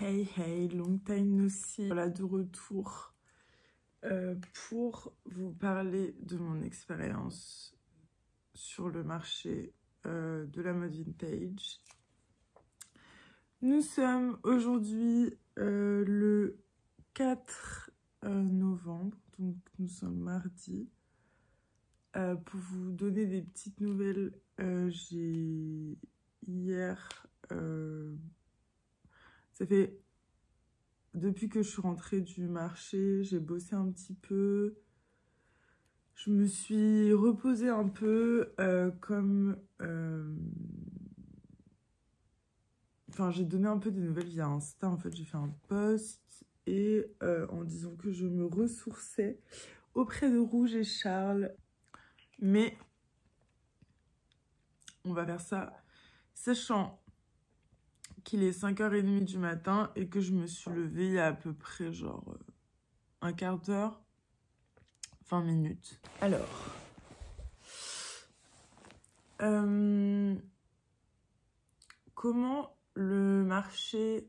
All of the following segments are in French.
Hey hey, long time no see. Voilà, de retour pour vous parler de mon expérience sur le marché de la mode vintage. Nous sommes aujourd'hui le 4 novembre, donc nous sommes mardi. Pour vous donner des petites nouvelles, j'ai hier... ça fait... Depuis que je suis rentrée du marché, j'ai bossé un petit peu. Je me suis reposée un peu Enfin, j'ai donné un peu des nouvelles via Insta. En fait, j'ai fait un post et en disant que je me ressourçais auprès de Rouge et Charles. Mais on va faire ça sachant qu'il est 5h30 du matin et que je me suis levée il y a à peu près genre un quart d'heure, 20 minutes. Alors, comment le marché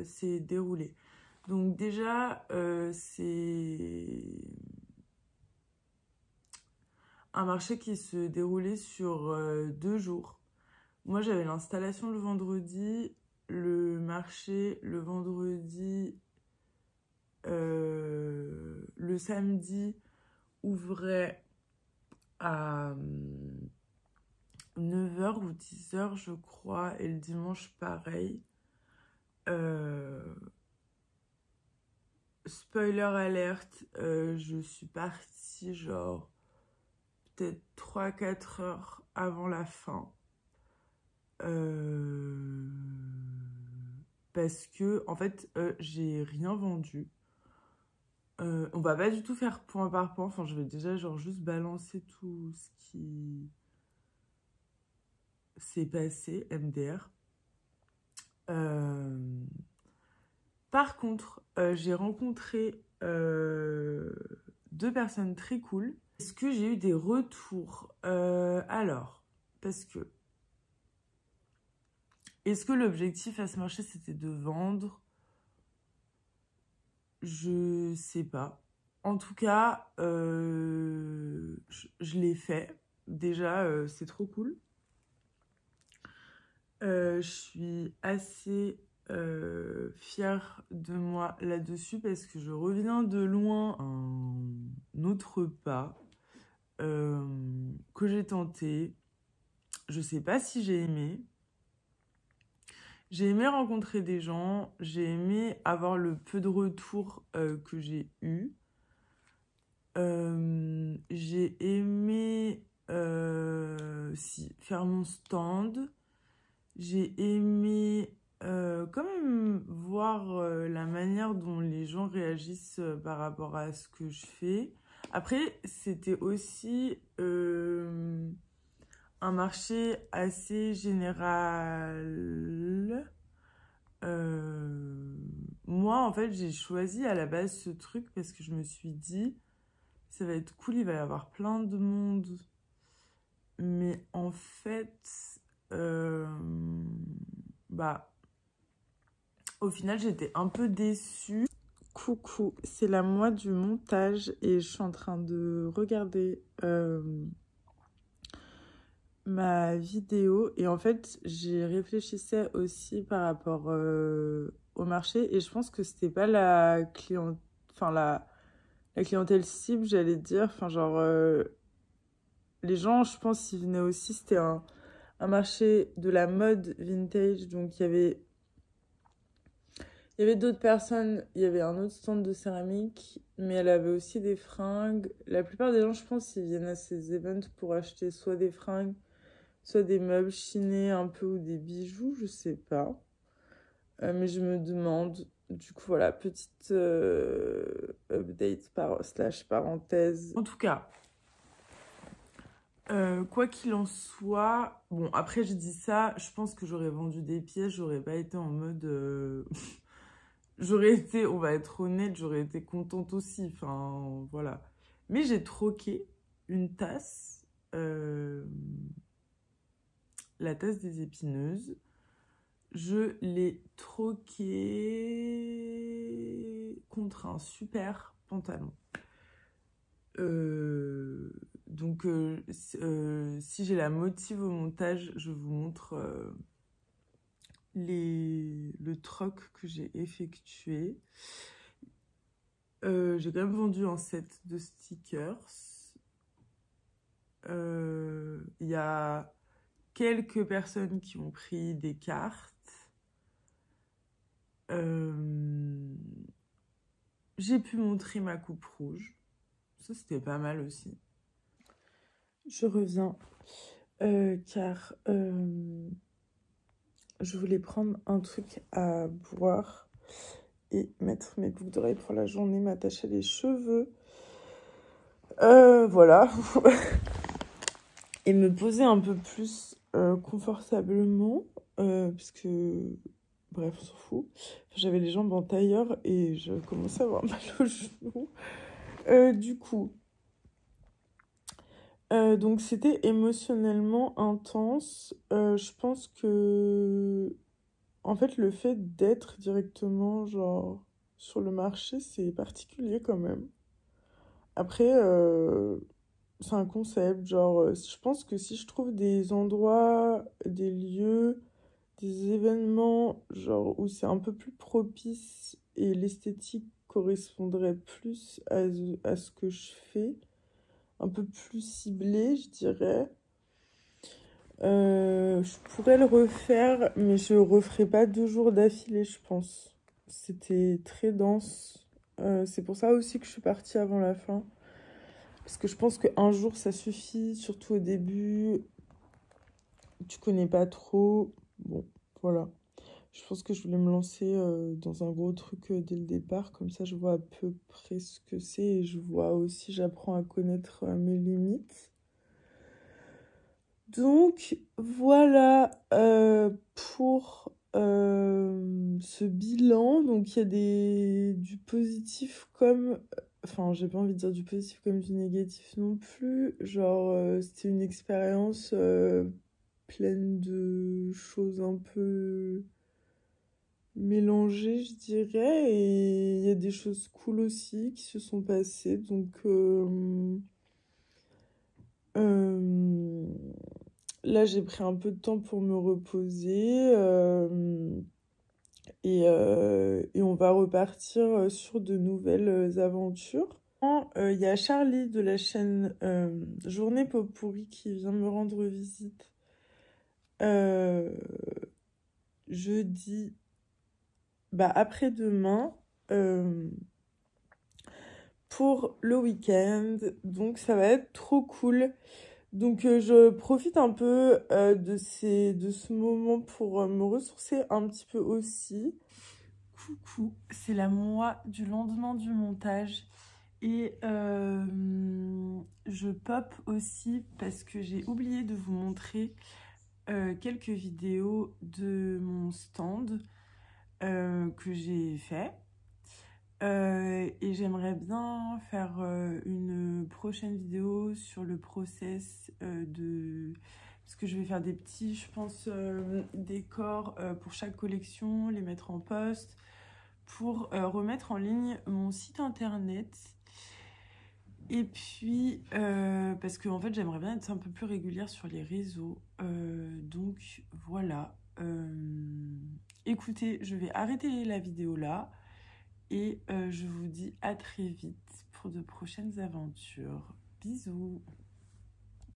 s'est déroulé? Donc déjà, c'est un marché qui se déroulait sur 2 jours. Moi, j'avais l'installation le vendredi, le marché le vendredi, le samedi ouvrait à 9h ou 10h, je crois, et le dimanche, pareil. Spoiler alerte, je suis partie genre peut-être 3-4 heures avant la fin. Parce que, en fait, j'ai rien vendu. On va pas du tout faire point par point. Enfin, je vais déjà genre juste balancer tout ce qui s'est passé, MDR. Par contre, j'ai rencontré 2 personnes très cool. Est-ce que j'ai eu des retours? Alors, parce que... Est-ce que l'objectif à ce marché, c'était de vendre? Je sais pas. En tout cas, je l'ai fait. Déjà, c'est trop cool. Je suis assez fière de moi là-dessus parce que je reviens de loin. Un autre pas que j'ai tenté. Je sais pas si j'ai aimé. J'ai aimé rencontrer des gens. J'ai aimé avoir le peu de retours que j'ai eu. J'ai aimé faire mon stand. J'ai aimé quand même voir la manière dont les gens réagissent par rapport à ce que je fais. Après, c'était aussi un marché assez général. Moi, en fait, j'ai choisi à la base ce truc parce que je me suis dit, ça va être cool, il va y avoir plein de monde. Mais en fait, au final, j'étais un peu déçue. Coucou, c'est la moi du montage et je suis en train de regarder ma vidéo. Et en fait, j'y réfléchissais aussi par rapport au marché. Et je pense que c'était pas la clientèle cible, j'allais dire. Enfin, genre, les gens, je pense, ils venaient aussi. C'était un marché de la mode vintage. Donc, il y avait d'autres personnes. Il y avait un autre stand de céramique. Mais elle avait aussi des fringues. La plupart des gens, je pense, ils viennent à ces events pour acheter soit des fringues, soit des meubles chinés un peu ou des bijoux, je sais pas. Mais je me demande. Du coup, voilà, petite update slash parenthèse. En tout cas, quoi qu'il en soit, bon, après je dis ça, je pense que j'aurais vendu des pièces, j'aurais pas été en mode... J'aurais été, on va être honnête, j'aurais été contente aussi, enfin, voilà. Mais j'ai troqué une tasse, la tasse des épineuses. je l'ai troqué contre un super pantalon. Donc, si j'ai la motive au montage, je vous montre le troc que j'ai effectué. J'ai quand même vendu un set de stickers. Il y a quelques personnes qui ont pris des cartes. J'ai pu montrer ma coupe rouge. Ça, c'était pas mal aussi. Je reviens car je voulais prendre un truc à boire et mettre mes boucles d'oreilles pour la journée, m'attacher les cheveux. Voilà. Et me poser un peu plus confortablement, puisque, bref, on s'en fout. J'avais les jambes en tailleur et je commençais à avoir mal au genou. Du coup, donc c'était émotionnellement intense. Je pense que, en fait, le fait d'être directement, genre, sur le marché, c'est particulier quand même. Après, c'est un concept, genre, je pense que si je trouve des endroits, des lieux, des événements, genre, où c'est un peu plus propice et l'esthétique correspondrait plus à ce que je fais, un peu plus ciblé, je dirais, je pourrais le refaire, mais je referai pas 2 jours d'affilée, je pense. C'était très dense. C'est pour ça aussi que je suis partie avant la fin. Parce que je pense qu'un jour, ça suffit, surtout au début. Tu connais pas trop. Bon, voilà. Je pense que je voulais me lancer dans un gros truc dès le départ. Comme ça, je vois à peu près ce que c'est. Et je vois aussi, j'apprends à connaître mes limites. Donc, voilà pour ce bilan. Donc, il y a du positif comme... Enfin, j'ai pas envie de dire du positif comme du négatif non plus. Genre, c'était une expérience pleine de choses un peu mélangées, je dirais. Et il y a des choses cool aussi qui se sont passées. Donc, là, j'ai pris un peu de temps pour me reposer. Et on va repartir sur de nouvelles aventures. Il y a Charlie de la chaîne Journée Pop Pourri qui vient me rendre visite jeudi, après-demain, pour le week-end. Donc ça va être trop cool. Donc je profite un peu de ce moment pour me ressourcer un petit peu aussi. Coucou, c'est la moi du lendemain du montage. Et je pop aussi parce que j'ai oublié de vous montrer quelques vidéos de mon stand que j'ai fait. Et j'aimerais bien faire une prochaine vidéo sur le process parce que je vais faire des petits, je pense, décors pour chaque collection, les mettre en post, pour remettre en ligne mon site internet. Et puis, parce que en fait, j'aimerais bien être un peu plus régulière sur les réseaux. Donc, voilà. Écoutez, je vais arrêter la vidéo là. Et je vous dis à très vite pour de prochaines aventures. Bisous!